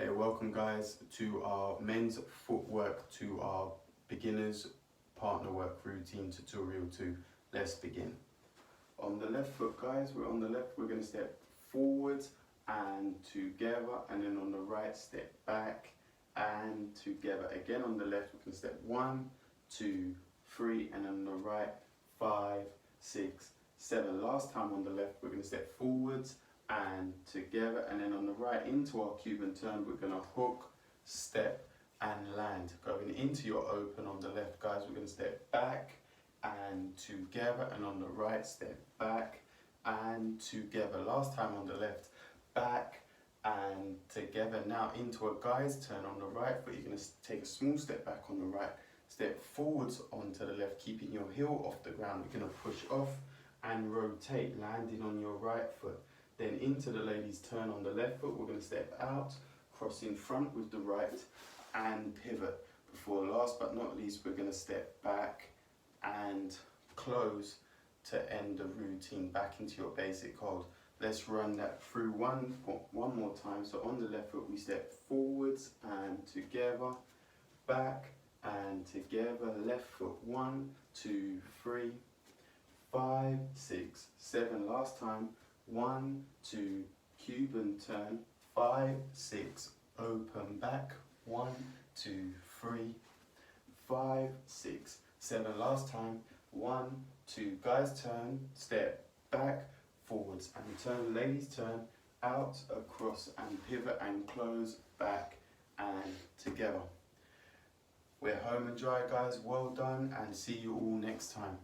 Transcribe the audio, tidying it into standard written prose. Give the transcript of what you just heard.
Hey, welcome guys to our men's footwork, to our beginners partner work routine tutorial 2. Let's begin. On the left foot guys, we're on the left, we're going to step forwards and together, and then on the right step back and together. Again on the left we're going to step 1, 2, 3, and on the right 5, 6, 7. Last time on the left we're going to step forwards and together, and then on the right into our Cuban turn we're going to hook, step and land. Going into your open on the left guys, we're going to step back and together, and on the right step back and together. Last time on the left, back and together. Now into a guy's turn on the right foot, you're going to take a small step back on the right, step forwards onto the left, keeping your heel off the ground. We're going to push off and rotate, landing on your right foot. Then into the lady's turn on the left foot, we're going to step out, cross in front with the right and pivot. Before last but not least, we're going to step back and close to end the routine, back into your basic hold. Let's run that through one more time. So on the left foot, we step forwards and together, back and together, left foot 1, 2, 3, 5, 6, 7. Last time, 1, 2, Cuban turn, 5, 6, open back, 1, 2, 3, 5, 6, 7. Last time, 1, 2, guys turn, step back, forwards and turn, ladies turn, out, across and pivot and close, back and together. We're home and dry guys, well done, and see you all next time.